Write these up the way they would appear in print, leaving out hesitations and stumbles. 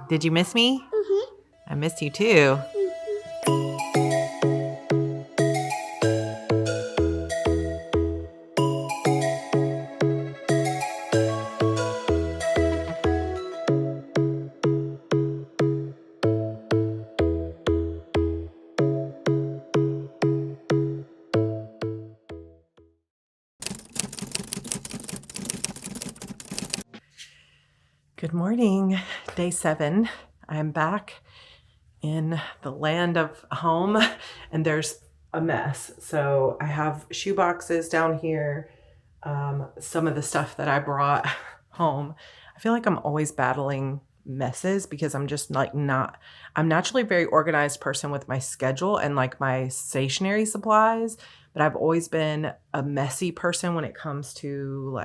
Did you miss me? Mm-hmm. I missed you too. Good morning, day 7. I'm back in the land of home and there's a mess. So I have shoe boxes down here, some of the stuff that I brought home. I feel like I'm always battling messes because I'm just like I'm naturally a very organized person with my schedule and like my stationery supplies, but I've always been a messy person when it comes to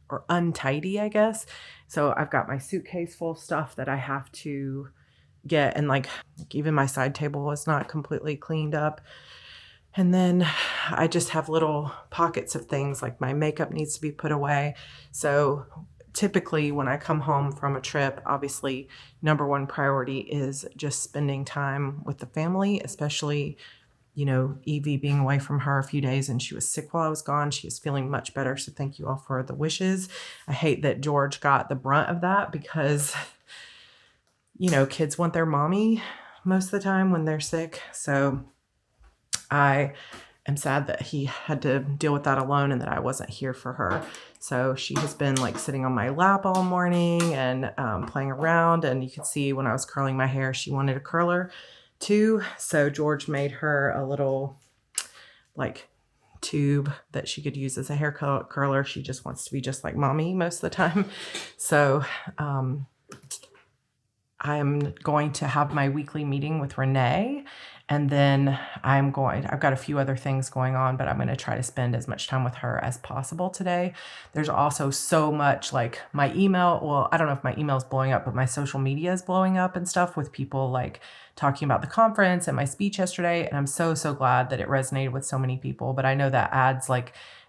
or untidy, I guess. So I've got my suitcase full of stuff that I have to get, and like even my side table is not completely cleaned up. And then I just have little pockets of things, like my makeup needs to be put away. So typically when I come home from a trip, obviously number one priority is just spending time with the family, especially Evie being away from her a few days and she was sick while I was gone. She is feeling much better. So thank you all for the wishes. I hate that George got the brunt of that because, kids want their mommy most of the time when they're sick. So I am sad that he had to deal with that alone and that I wasn't here for her. So she has been sitting on my lap all morning and playing around. And you can see when I was curling my hair, she wanted a curler too. So George made her a little tube that she could use as a hair curler. She just wants to be just like mommy most of the time. So I'm going to have my weekly meeting with Renee, and then I've got a few other things going on, but I'm going to try to spend as much time with her as possible today. There's also so much my email. Well, I don't know if my email is blowing up, but my social media is blowing up and stuff with people talking about the conference and my speech yesterday. And I'm so glad that it resonated with so many people. But I know that adds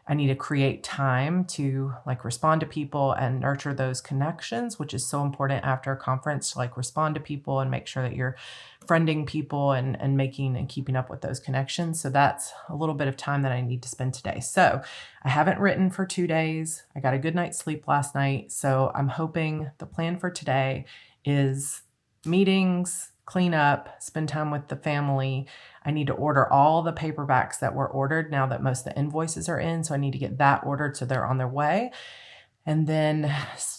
I need to create time to respond to people and nurture those connections, which is so important after a conference to respond to people and make sure that you're friending people and making and keeping up with those connections. So that's a little bit of time that I need to spend today. So I haven't written for 2 days. I got a good night's sleep last night. So I'm hoping the plan for today is meetings, clean up, spend time with the family. I need to order all the paperbacks that were ordered now that most of the invoices are in. So I need to get that ordered so they're on their way. And then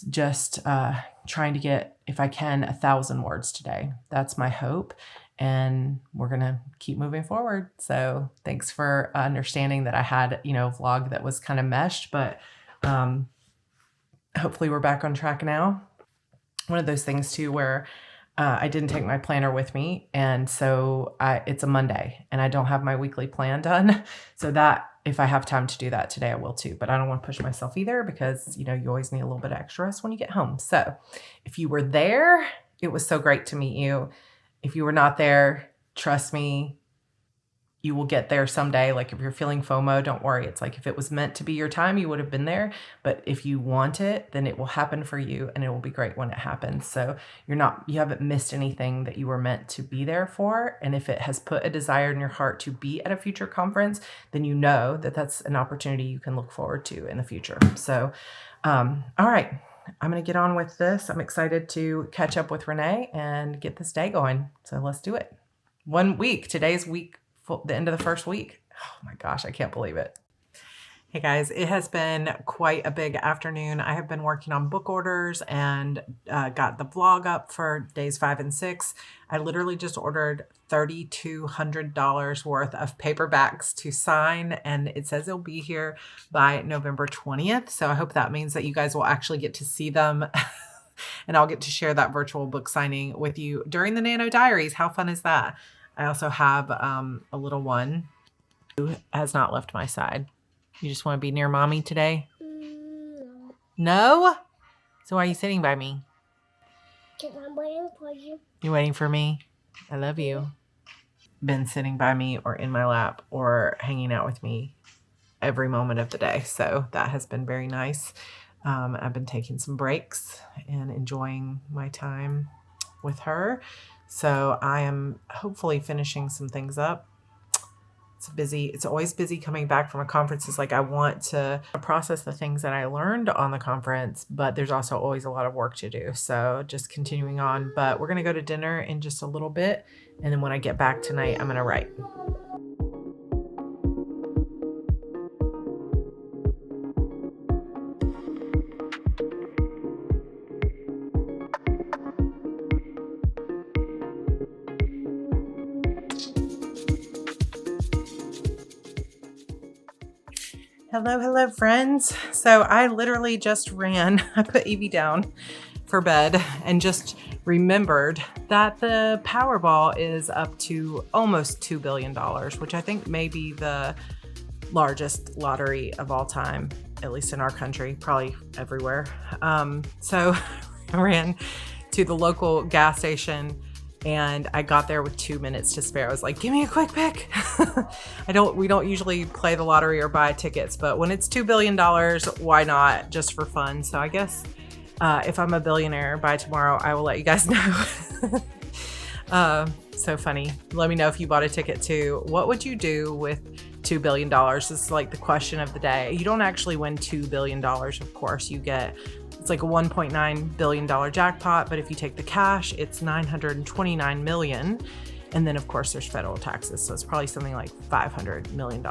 just trying to get, if I can, 1,000 words today. That's my hope. And we're going to keep moving forward. So thanks for understanding that I had, a vlog that was kind of meshed, but hopefully we're back on track now. One of those things too, where I didn't take my planner with me. And so it's a Monday and I don't have my weekly plan done. So that if I have time to do that today, I will too. But I don't want to push myself either because, you always need a little bit of extra rest when you get home. So if you were there, it was so great to meet you. If you were not there, trust me, you will get there someday. If you're feeling FOMO, don't worry. It's if it was meant to be your time, you would have been there. But if you want it, then it will happen for you and it will be great when it happens. So you haven't missed anything that you were meant to be there for. And if it has put a desire in your heart to be at a future conference, then you know that that's an opportunity you can look forward to in the future. So, all right, I'm going to get on with this. I'm excited to catch up with Renee and get this day going. So let's do it. 1 week, today's the end of the first week. Oh my gosh, I can't believe it. Hey guys, it has been quite a big afternoon. I have been working on book orders and got the vlog up for days 5 and 6. I literally just ordered $3,200 worth of paperbacks to sign, and it says it'll be here by November 20th. So I hope that means that you guys will actually get to see them and I'll get to share that virtual book signing with you during the NaNo Diaries. How fun is that? I also have a little one who has not left my side. You just want to be near mommy today? No? So why are you sitting by me? Because I'm waiting for you. You're waiting for me? I love you. Been sitting by me or in my lap or hanging out with me every moment of the day. So that has been very nice. I've been taking some breaks and enjoying my time with her. So I am hopefully finishing some things up. It's always busy coming back from a conference. It's like I want to process the things that I learned on the conference, but there's also always a lot of work to do. So just continuing on, but we're going to go to dinner in just a little bit. And then when I get back tonight, I'm going to write. Hello, friends. So I literally just I put Evie down for bed and just remembered that the Powerball is up to almost $2 billion, which I think may be the largest lottery of all time, at least in our country, probably everywhere. So I ran to the local gas station and I got there with 2 minutes to spare. I was like, give me a quick pick. We don't usually play the lottery or buy tickets, but when it's $2 billion, why not, just for fun? So I guess if I'm a billionaire by tomorrow, I will let you guys know. So funny. Let me know if you bought a ticket too. What would you do with $2 billion? This is like the question of the day. You don't actually win $2 billion, of course. It's like a $1.9 billion jackpot, but if you take the cash, it's $929 million. And then of course there's federal taxes. So it's probably something like $500 million.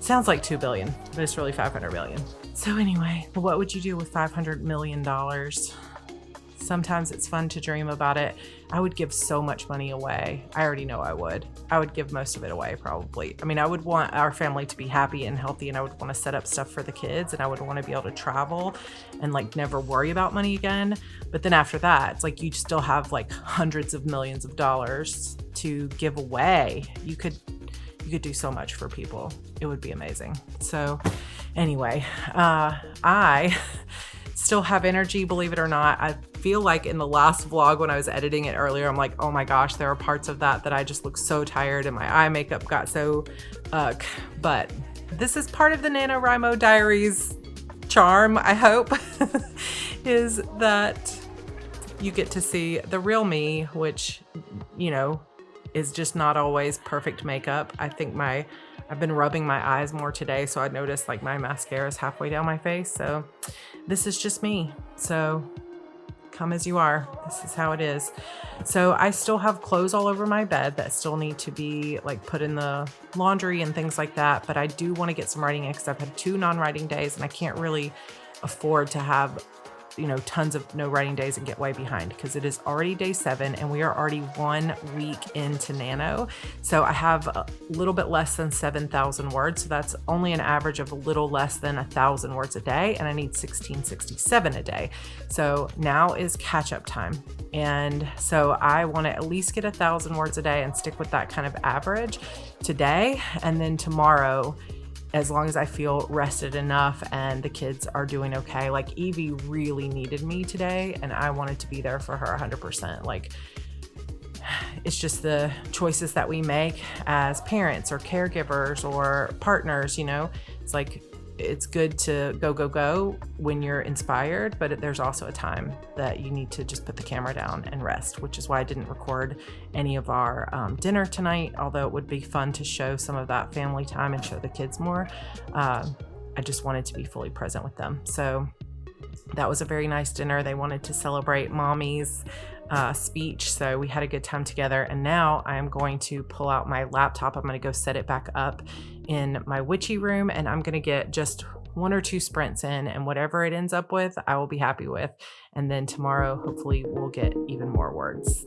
Sounds like $2 billion, but it's really $500 million. So anyway, what would you do with $500 million? Sometimes it's fun to dream about it. I would give so much money away. I already know I would. I would give most of it away probably. I mean, I would want our family to be happy and healthy, and I would want to set up stuff for the kids, and I would want to be able to travel and like never worry about money again. But then after that, it's like you still have like hundreds of millions of dollars to give away. You could do so much for people. It would be amazing. So anyway, I still have energy, believe it or not. I feel like in the last vlog when I was editing it earlier, I'm like, oh my gosh, there are parts of that I just look so tired and my eye makeup got so but this is part of the NaNoWriMo Diaries charm, I hope, is that you get to see the real me, which, you know, is just not always perfect makeup. I think I've been rubbing my eyes more today, so I noticed like my mascara is halfway down my face. So this is just me. So come as you are. This is how it is. So I still have clothes all over my bed that still need to be like put in the laundry and things like that. But I do want to get some writing in because I've had 2 non-writing days and I can't really afford to have, you know, tons of no writing days and get way behind because it is already day 7 and we are already 1 week into Nano. So I have a little bit less than 7,000 words. So that's only an average of a little less than 1,000 words a day. And I need 1667 a day. So now is catch up time. And so I want to at least get 1,000 words a day and stick with that kind of average today. And then tomorrow, as long as I feel rested enough and the kids are doing okay. Like Evie really needed me today and I wanted to be there for her 100%. Like it's just the choices that we make as parents or caregivers or partners, you know, it's like, it's good to go when you're inspired, but there's also a time that you need to just put the camera down and rest, which is why I didn't record any of our dinner tonight, although it would be fun to show some of that family time and show the kids more. I just wanted to be fully present with them. So that was a very nice dinner. They wanted to celebrate Mommy's speech, so we had a good time together. And now I am going to pull out my laptop. I'm going to go set it back up in my witchy room, and I'm going to get just 1 or 2 sprints in, and whatever it ends up with, I will be happy with. And then tomorrow, hopefully, we'll get even more words.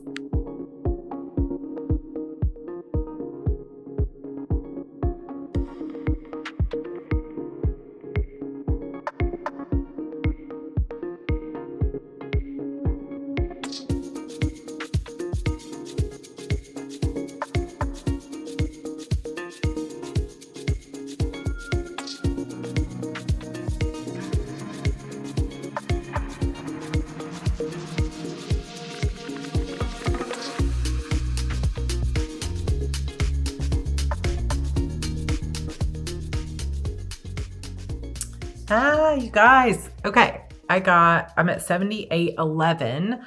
You guys. Okay. I'm at 7811.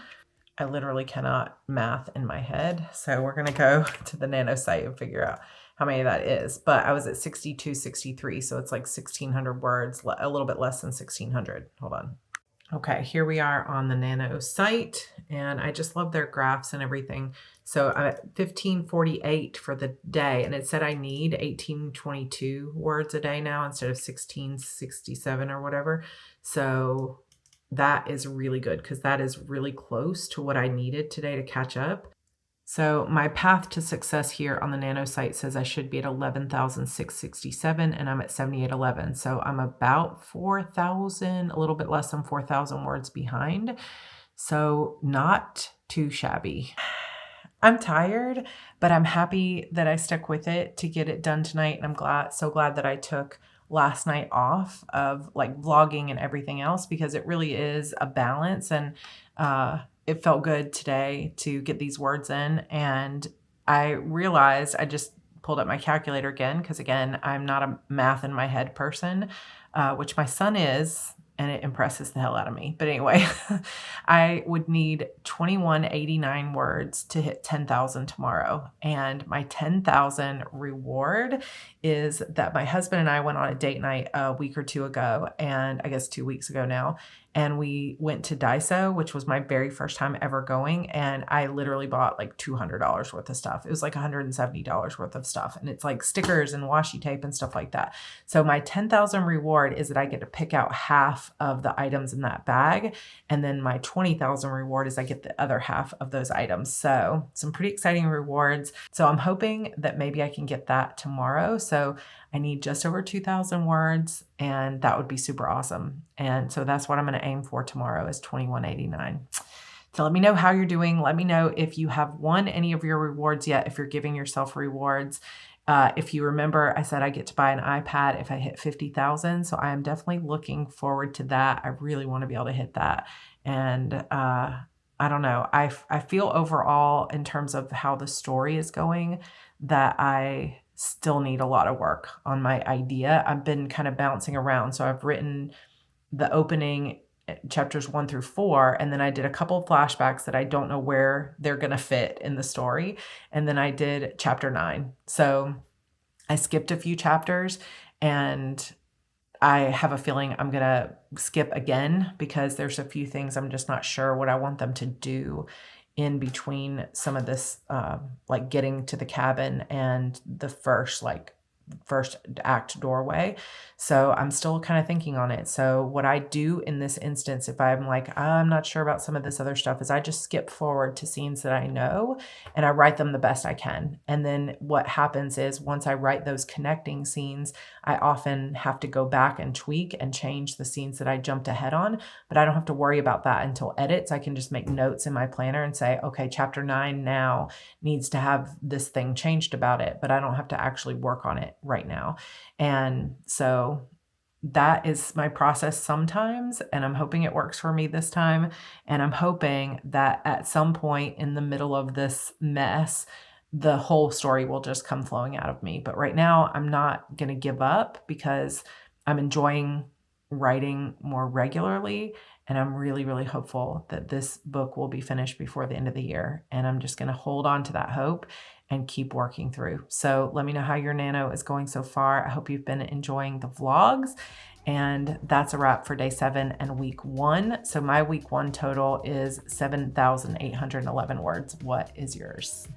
I literally cannot math in my head. So we're going to go to the Nano site and figure out how many that is. But I was at 6263, so it's like 1,600 words, a little bit less than 1,600. Hold on. Okay, here we are on the Nano site, and I just love their graphs and everything. So I'm at 1548 for the day, and it said I need 1822 words a day now instead of 1667 or whatever. So that is really good because that is really close to what I needed today to catch up. So my path to success here on the Nano site says I should be at 11,667 and I'm at 7,811. So I'm about 4,000, a little bit less than 4,000 words behind. So not too shabby. I'm tired, but I'm happy that I stuck with it to get it done tonight. And I'm so glad that I took last night off of like vlogging and everything else, because it really is a balance. And it felt good today to get these words in. And I realized, I just pulled up my calculator again, because again, I'm not a math in my head person, which my son is, and it impresses the hell out of me. But anyway, I would need 2189 words to hit 10,000 tomorrow. And my 10,000 reward is that my husband and I went on a date night a week or two ago, and I guess 2 weeks ago now. And we went to Daiso, which was my very first time ever going. And I literally bought like $200 worth of stuff. It was like $170 worth of stuff. And it's like stickers and washi tape and stuff like that. So my 10,000 reward is that I get to pick out half of the items in that bag. And then my 20,000 reward is I get the other half of those items. So some pretty exciting rewards. So I'm hoping that maybe I can get that tomorrow. So I need just over 2,000 words, and that would be super awesome. And so that's what I'm going to aim for tomorrow is 2189. So let me know how you're doing. Let me know if you have won any of your rewards yet, if you're giving yourself rewards. If you remember, I said I get to buy an iPad if I hit 50,000. So I am definitely looking forward to that. I really want to be able to hit that. And I don't know. I feel overall, in terms of how the story is going, that I still need a lot of work on my idea. I've been kind of bouncing around. So I've written the opening chapters 1 through 4, and then I did a couple of flashbacks that I don't know where they're going to fit in the story. And then I did chapter 9. So I skipped a few chapters, and I have a feeling I'm going to skip again because there's a few things I'm just not sure what I want them to do in between some of this, like getting to the cabin and the first act doorway. So I'm still kind of thinking on it. So what I do in this instance, if I'm like, I'm not sure about some of this other stuff, is I just skip forward to scenes that I know and I write them the best I can. And then what happens is once I write those connecting scenes, I often have to go back and tweak and change the scenes that I jumped ahead on, but I don't have to worry about that until edits. I can just make notes in my planner and say, okay, chapter 9 now needs to have this thing changed about it, but I don't have to actually work on it right now. And so that is my process sometimes, and I'm hoping it works for me this time. And I'm hoping that at some point in the middle of this mess, the whole story will just come flowing out of me. But right now I'm not going to give up because I'm enjoying writing more regularly. And I'm really, really hopeful that this book will be finished before the end of the year. And I'm just going to hold on to that hope and keep working through. So let me know how your Nano is going so far. I hope you've been enjoying the vlogs. And that's a wrap for day 7 and week 1. So my week 1 total is 7,811 words. What is yours?